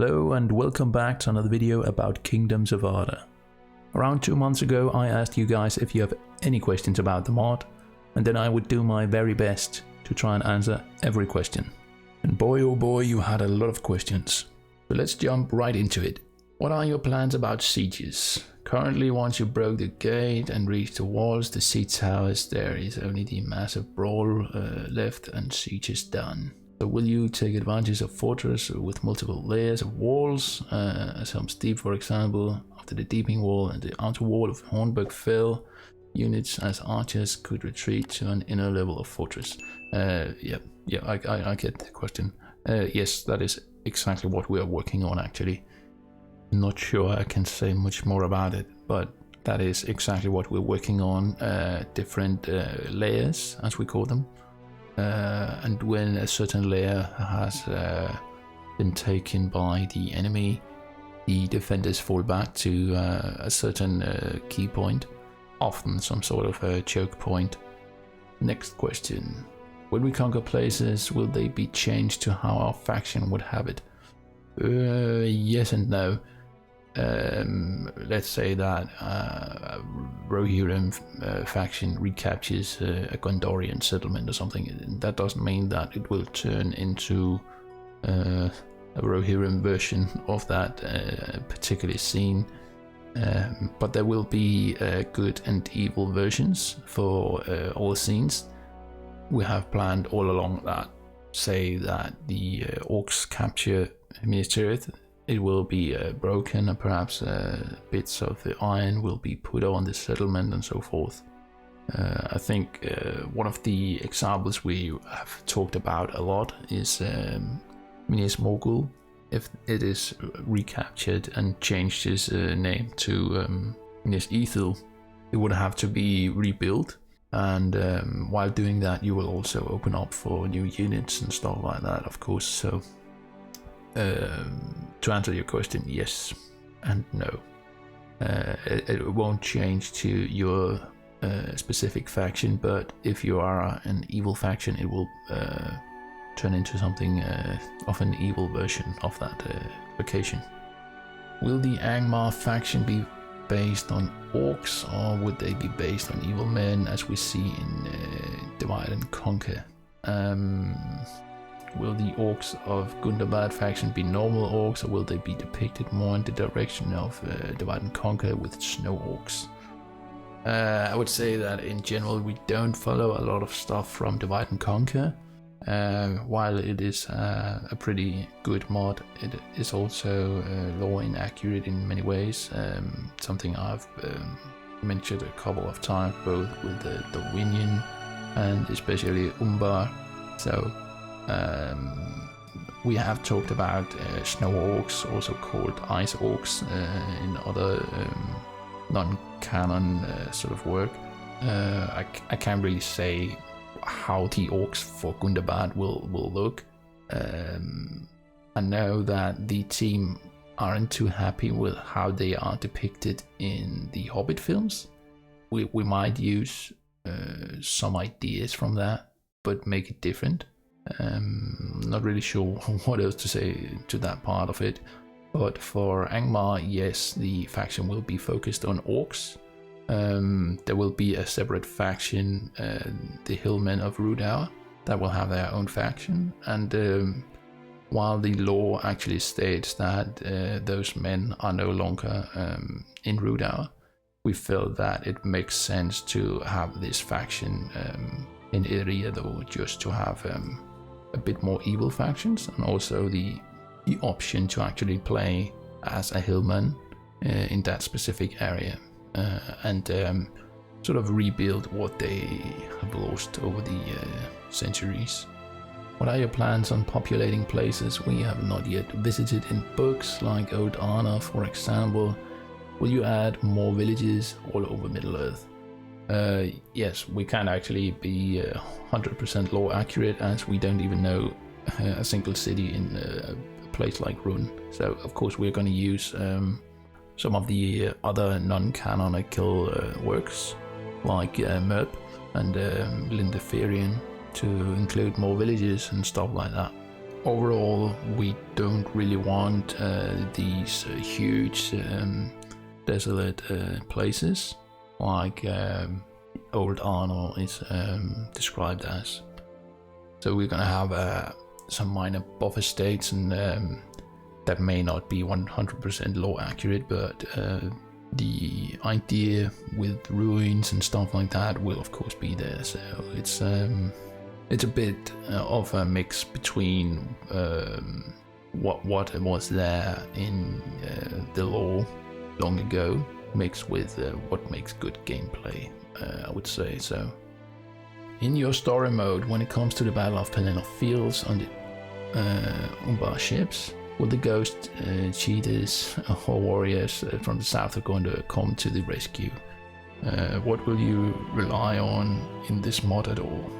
Hello and welcome back to another video about Kingdoms of Arda. Around 2 months ago I asked you guys if you have any questions about the mod, and then I would do my very best to try and answer every question. And boy oh boy, you had a lot of questions. So let's jump right into it. What are your plans about sieges? Currently, once you broke the gate and reached the walls, the siege towers, there is only the massive brawl left and siege is done. So will you take advantage of fortress with multiple layers of walls, as Helm's Deep for example? After the deeping wall and the outer wall of Hornburg fell, units as archers could retreat to an inner level of fortress. I get the question. Yes, that is exactly what we are working on actually. Not sure I can say much more about it, but that is exactly what we're working on, different layers as we call them. And when a certain layer has been taken by the enemy, the defenders fall back to a certain key point, often some sort of a choke point. Next question. When we conquer places, will they be changed to how our faction would have it? Yes and no. Let's say that Rohirrim faction recaptures a Gondorian settlement or something. That doesn't mean that it will turn into a Rohirrim version of that particular scene, but there will be good and evil versions for all scenes. We have planned all along that, say that the orcs capture Minas Tirith. It will be broken, and perhaps bits of the iron will be put on the settlement and so forth. I think one of the examples we have talked about a lot is Minas Morgul. If it is recaptured and changed its name to Minas Ithil, it would have to be rebuilt. And while doing that, you will also open up for new units and stuff like that, of course. So to answer your question, yes and no. It won't change to your specific faction, but if you are an evil faction, it will turn into something of an evil version of that location. Will the Angmar faction be based on orcs, or would they be based on evil men as we see in Divide and Conquer? Will the orcs of Gundabad faction be normal orcs, or will they be depicted more in the direction of Divide and Conquer with snow orcs? I would say that in general we don't follow a lot of stuff from Divide and Conquer. While it is a pretty good mod, it is also lore inaccurate in many ways. Something I've mentioned a couple of times, both with the Dorwinian and especially Umbar. So we have talked about snow orcs, also called ice orcs, in other non-canon sort of work. I can't really say how the orcs for Gundabad will look. I know that the team aren't too happy with how they are depicted in the Hobbit films. We might use some ideas from that, but make it different. Not really sure what else to say to that part of it, but for Angmar, yes, the faction will be focused on orcs. There will be a separate faction, the Hillmen of Rudauer, that will have their own faction, and while the lore actually states that those men are no longer in Rudauer, we felt that it makes sense to have this faction in Eria, though, just to have a bit more evil factions, and also the option to actually play as a Hillman in that specific area, and sort of rebuild what they have lost over the centuries. What are your plans on populating places we have not yet visited in books, like Old Arna for example? Will you add more villages all over Middle-earth? Yes, we can't actually be 100% lore accurate, as we don't even know a single city in a place like Run. So of course we're going to use some of the other non-canonical works like Merp and Lindeferian to include more villages and stuff like that. Overall, we don't really want these huge desolate places like old Arnold is described as. So we're gonna have some minor buffer states, and that may not be 100% lore accurate, but the idea with ruins and stuff like that will of course be there. So it's a bit of a mix between what was there in the lore long ago, mixed with what makes good gameplay, I would say. So in your story mode, when it comes to the Battle of Pelennor Fields on the Umbar ships, will the ghost cheaters or warriors from the south of Gondor come to the rescue? What will you rely on in this mod at all?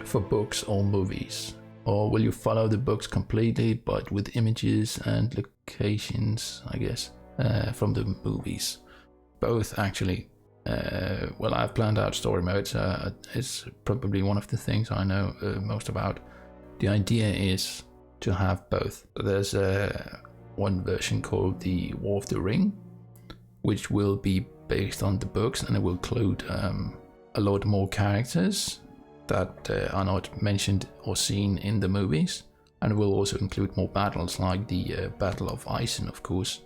For books or movies? Or will you follow the books completely but with images and locations, I guess, from the movies? Both, actually. Well, I've planned out story modes. It's probably one of the things I know most about. The idea is to have both. There's one version called the War of the Ring, which will be based on the books, and it will include a lot more characters that are not mentioned or seen in the movies, and it will also include more battles, like the Battle of Isen, of course.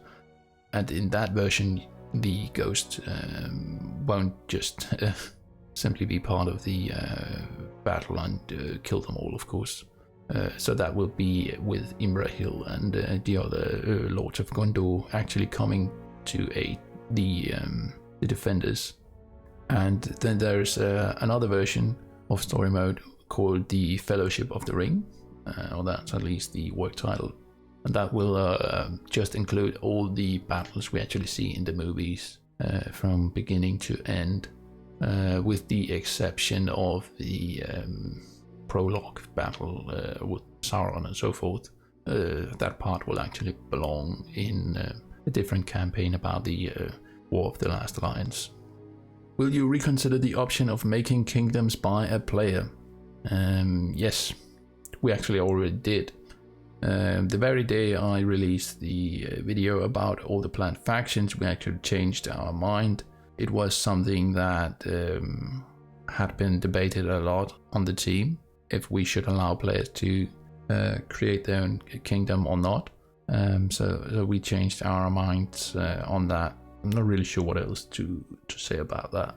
And in that version, the ghost won't just simply be part of the battle and kill them all, of course. So that will be with Imrahil and the other lords of Gondor actually coming to aid the defenders. And then there's another version of story mode called the Fellowship of the Ring, or that's at least the work title. And that will just include all the battles we actually see in the movies from beginning to end, with the exception of the prologue battle with Sauron and so forth. That part will actually belong in a different campaign about the War of the Last Alliance. Will you reconsider the option of making kingdoms by a player? Yes, we actually already did. The very day I released the video about all the planned factions, we actually changed our mind. It was something that had been debated a lot on the team, if we should allow players to create their own kingdom or not. So we changed our minds on that. I'm not really sure what else to say about that.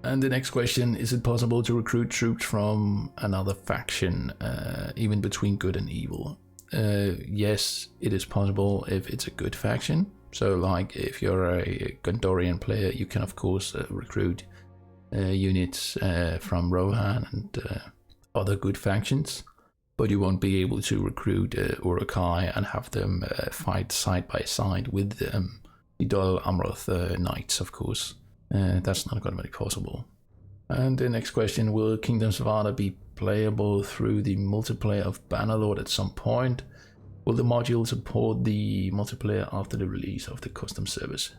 And the next question, is it possible to recruit troops from another faction, even between good and evil? Yes, it is possible if it's a good faction. So like if you're a Gondorian player, you can of course recruit units from Rohan and other good factions, but you won't be able to recruit Uruk-hai and have them fight side by side with the Dol Amroth knights, of course. That's not going to be possible. And the next question, will Kingdoms of Arda be playable through the multiplayer of Bannerlord at some point? Will the module support the multiplayer after the release of the custom service?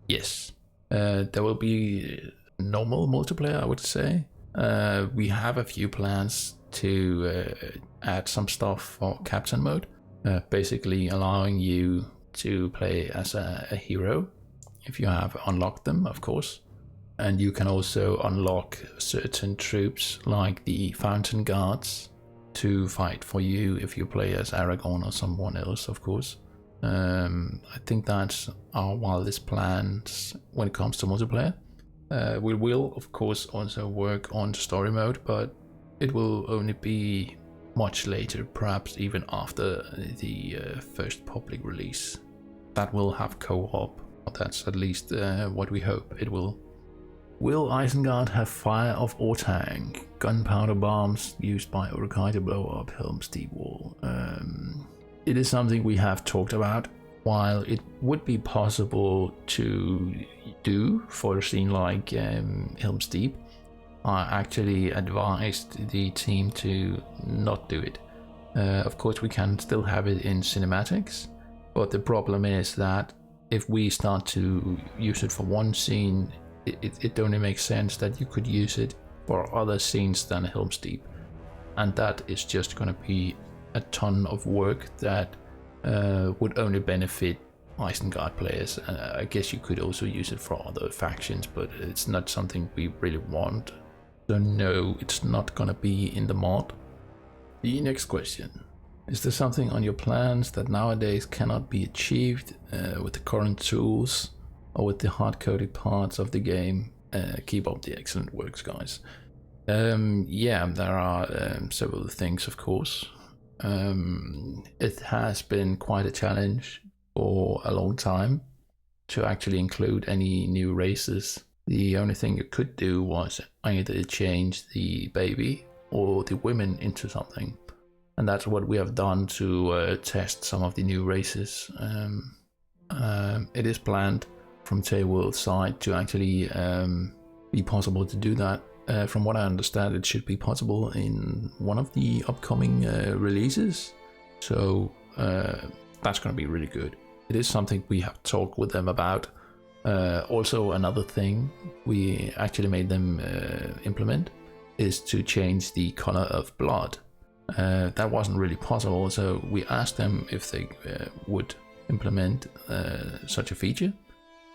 Yes. There will be normal multiplayer, I would say. We have a few plans to add some stuff for captain mode, basically allowing you to play as a hero if you have unlocked them, of course. And you can also unlock certain troops like the Fountain Guards to fight for you if you play as Aragorn or someone else, of course. I think that's our wildest plans when it comes to multiplayer. We will of course also work on story mode, but it will only be much later, perhaps even after the first public release. That will have co-op. That's at least what we hope it will. Will Isengard have Fire of Ortang, gunpowder bombs used by Uruk-hai to blow up Helm's Deep Wall? It is something we have talked about. While it would be possible to do for a scene like Helm's Deep, I actually advised the team to not do it. Of course we can still have it in cinematics, but the problem is that if we start to use it for one scene, it only makes sense that you could use it for other scenes than Helm's Deep, and that is just going to be a ton of work that would only benefit Isengard players. I guess you could also use it for other factions, but it's not something we really want. So no, it's not gonna be in the mod. The next question. Is there something on your plans that nowadays cannot be achieved with the current tools or with the hard-coded parts of the game? Keep up the excellent works, guys. Yeah, there are several things, of course. It has been quite a challenge for a long time to actually include any new races. The only thing you could do was either change the baby or the women into something. And that's what we have done to test some of the new races. It is planned from Teyworld's side to actually be possible to do that. From what I understand, it should be possible in one of the upcoming releases. So that's going to be really good. It is something we have talked with them about. Also, another thing we actually made them implement is to change the color of blood. That wasn't really possible, so we asked them if they would implement such a feature,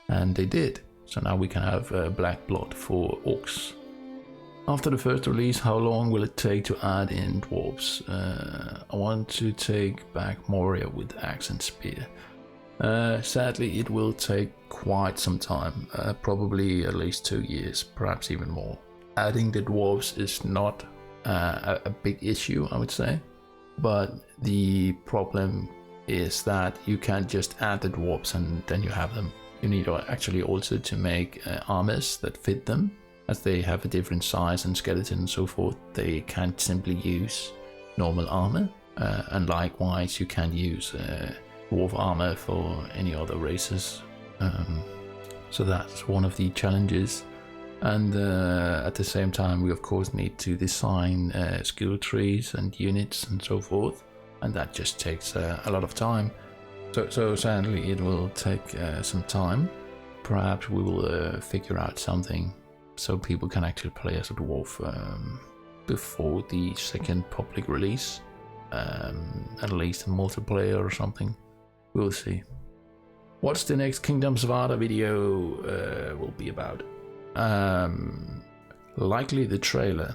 and they did. So now we can have black blood for orcs. After the first release, how long will it take to add in dwarves? I want to take back Moria with axe and spear. Sadly, it will take quite some time, probably at least 2 years, perhaps even more. Adding the dwarves is not a big issue, I would say, but the problem is that you can't just add the dwarves and then you have them. You need actually also to make armours that fit them, as they have a different size and skeleton and so forth. They can't simply use normal armour, and likewise you can't use dwarf armour for any other races. So that's one of the challenges. And at the same time, we of course need to design skill trees and units and so forth, and that just takes a lot of time. So sadly, it will take some time. Perhaps we will figure out something so people can actually play as a dwarf before the second public release, at least in multiplayer or something. We'll see. What's the next Kingdoms of Arda video will be about? Likely the trailer.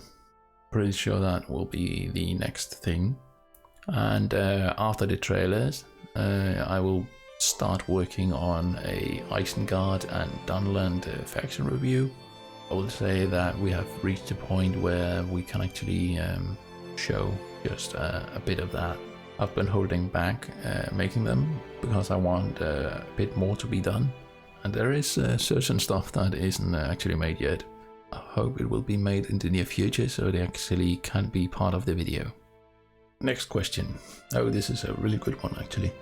Pretty sure that will be the next thing. And after the trailers, I will start working on a Isengard and Dunland faction review. I will say that we have reached a point where we can actually show just a bit of that. I've been holding back making them because I want a bit more to be done. And there is certain stuff that isn't actually made yet. I hope it will be made in the near future so they actually can be part of the video. Next question. Oh, this is a really good one actually.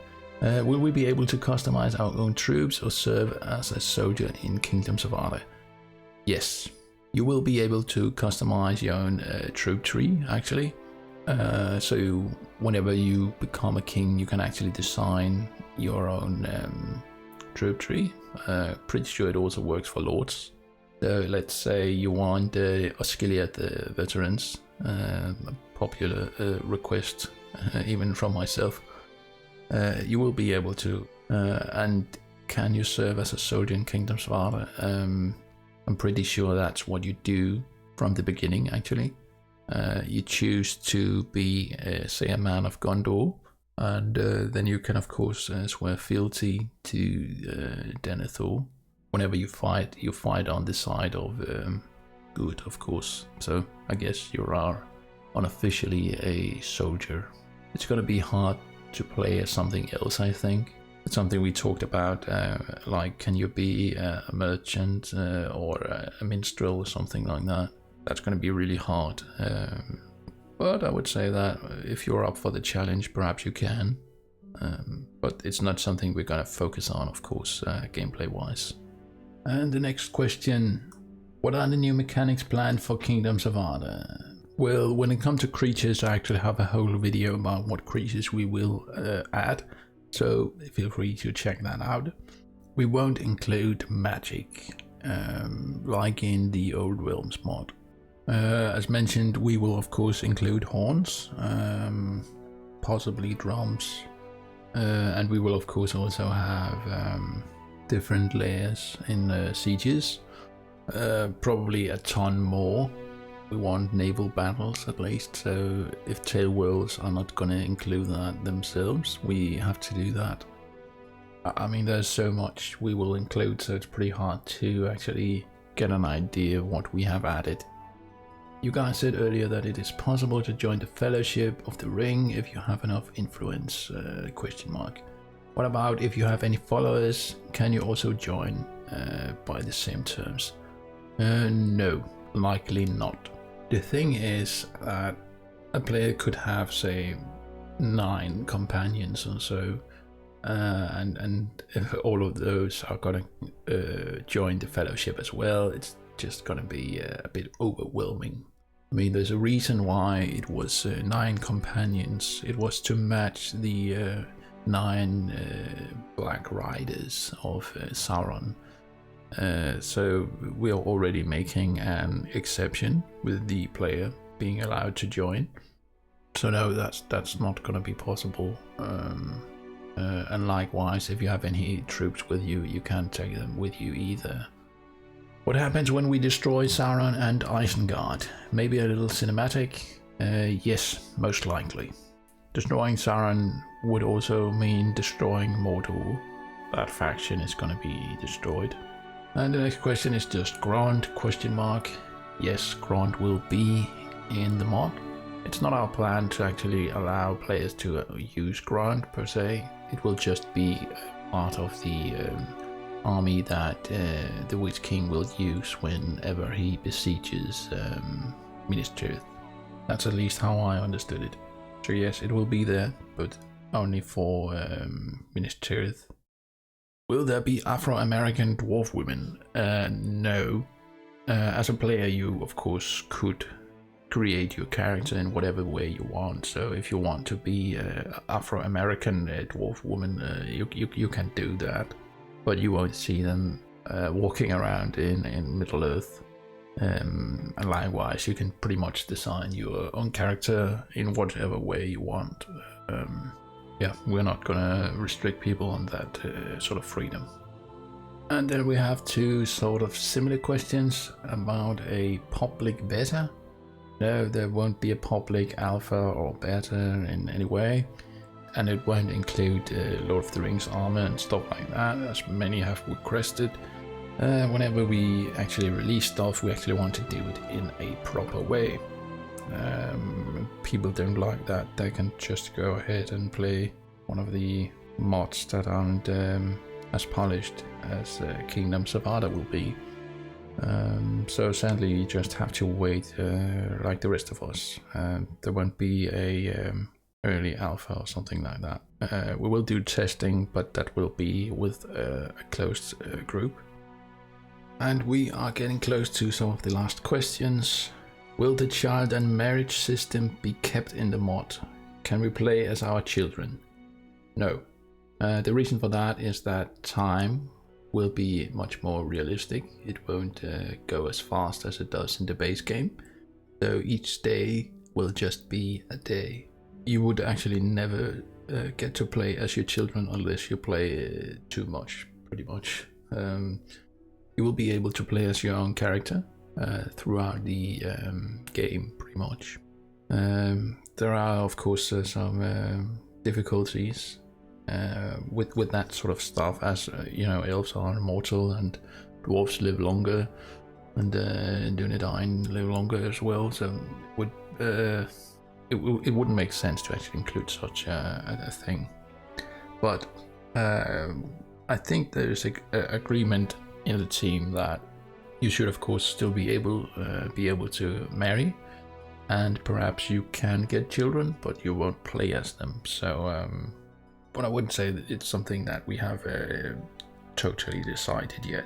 Will we be able to customize our own troops or serve as a soldier in Kingdoms of Arda? Yes, you will be able to customize your own troop tree actually. So whenever you become a king, you can actually design your own troop tree. Pretty sure it also works for lords. So let's say you want Osgiliath veterans, a popular request even from myself. You will be able to. And can you serve as a soldier in Kingdoms of Arda? I'm pretty sure that's what you do from the beginning actually. You choose to be, say, a man of Gondor, and then you can of course swear fealty to Denethor. Whenever you fight on the side of good, of course. So I guess you are unofficially a soldier. It's gonna be hard to play as something else, I think. It's something we talked about, like can you be a merchant or a minstrel or something like that. That's going to be really hard, but I would say that if you're up for the challenge, perhaps you can, but it's not something we're going to focus on, of course, gameplay wise. And the next question, what are the new mechanics planned for Kingdoms of Arda? Well, when it comes to creatures, I actually have a whole video about what creatures we will add, so feel free to check that out. We won't include magic, like in the Old Realms mod. As mentioned, we will of course include horns, possibly drums. And we will of course also have different layers in sieges. Probably a ton more. We want naval battles at least, so if Tail Worlds are not going to include that themselves, we have to do that. I mean, there's so much we will include, so it's pretty hard to actually get an idea of what we have added. You guys said earlier that it is possible to join the Fellowship of the Ring if you have enough influence, question mark. What about if you have any followers? Can you also join by the same terms? No, likely not. The thing is that a player could have, say, 9 companions or so, and if all of those are gonna join the Fellowship as well, it's just gonna be a bit overwhelming. I mean, there's a reason why it was 9 companions. It was to match the 9 Black Riders of Sauron. So we are already making an exception with the player being allowed to join. So no, that's not going to be possible. And likewise, if you have any troops with you, you can't take them with you either. What happens when we destroy Sauron and Isengard? Maybe a little cinematic? Yes, most likely. Destroying Sauron would also mean destroying Mordor. That faction is going to be destroyed. And the next question is just Grond, question mark. Yes, Grond will be in the mod. It's not our plan to actually allow players to use Grond per se. It will just be part of the army that the Witch King will use whenever he besieges Minas Tirith. That's at least how I understood it. So yes, it will be there, but only for Minas Tirith. Will there be Afro-American dwarf-women? No. As a player, you of course could create your character in whatever way you want. So if you want to be Afro-American dwarf-woman, you can do that. But you won't see them walking around in Middle-earth. And likewise, you can pretty much design your own character in whatever way you want. Yeah, we're not gonna restrict people on that sort of freedom. And then we have 2 sort of similar questions about a public beta. No, there won't be a public alpha or beta in any way, and it won't include Lord of the Rings armor and stuff like that, as many have requested. Whenever we actually release stuff, we actually want to do it in a proper way. People don't like that, they can just go ahead and play one of the mods that aren't as polished as Kingdoms of Arda will be. So sadly you just have to wait like the rest of us. There won't be a early alpha or something like that. We will do testing, but that will be with a closed group. And we are getting close to some of the last questions. Will the child and marriage system be kept in the mod? Can we play as our children? No. The reason for that is that time will be much more realistic. It won't go as fast as it does in the base game. So each day will just be a day. You would actually never get to play as your children unless you play too much, pretty much. You will be able to play as your own character throughout the game, pretty much. There are of course some difficulties with that sort of stuff, as you know, elves are immortal and dwarves live longer, and Dunedain live longer as well, so it wouldn't make sense to actually include such a thing. But I think there's an agreement in the team that you should of course still be able to marry, and perhaps you can get children, but you won't play as them. So but I wouldn't say that it's something that we have totally decided yet.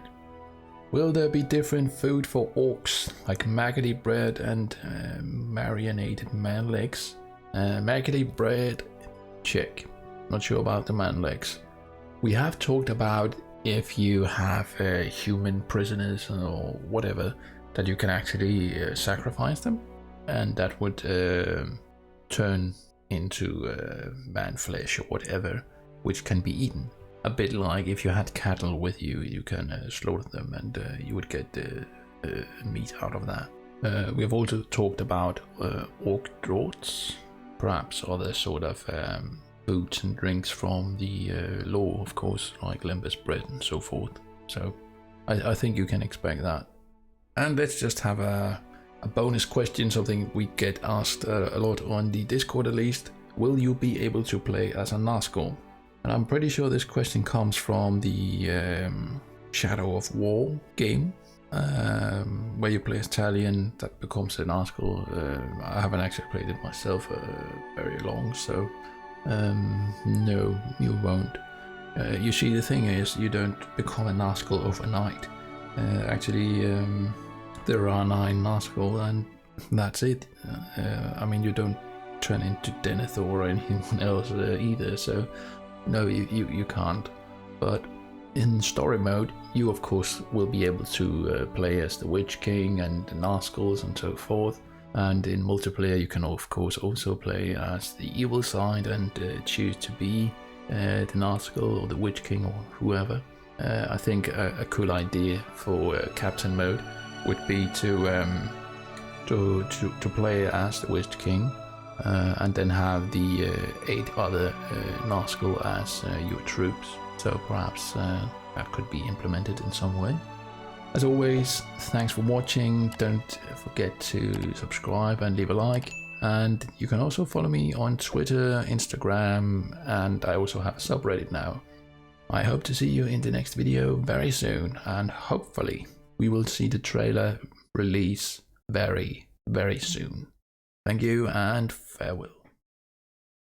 Will there be different food for orcs, like maggoty bread and marinated man legs? Maggoty bread, check. Not sure about the man legs. We have talked about if you have human prisoners or whatever, that you can actually sacrifice them, and that would turn into man flesh or whatever, which can be eaten. A bit like if you had cattle with you, you can slaughter them and you would get meat out of that. We have also talked about orc draughts, perhaps other sort of foods and drinks from the lore, of course, like limbus bread and so forth. So I think you can expect that. And let's just have a bonus question, something we get asked a lot on the Discord at least. Will you be able to play as a Nazgûl? And I'm pretty sure this question comes from the Shadow of War game, where you play as Talion that becomes a Nazgûl. I haven't actually played it myself very long, so no, you won't. You see, the thing is, you don't become a Nazgûl overnight. Actually, there are 9 Nazgûl and that's it. I mean, you don't turn into Denethor or anyone else either, so no, you can't. But in story mode, you of course will be able to play as the Witch King and the Nazgûls and so forth. And in multiplayer, you can of course also play as the evil side and choose to be the Nazgûl or the Witch King or whoever. I think a cool idea for Captain mode would be to play as the Witch King and then have the 8 other Nazgûl as your troops. So perhaps that could be implemented in some way. As always, thanks for watching. Don't forget to subscribe and leave a like. And you can also follow me on Twitter, Instagram, and I also have a subreddit now. I hope to see you in the next video very soon, and hopefully we will see the trailer release very, very soon. Thank you and farewell.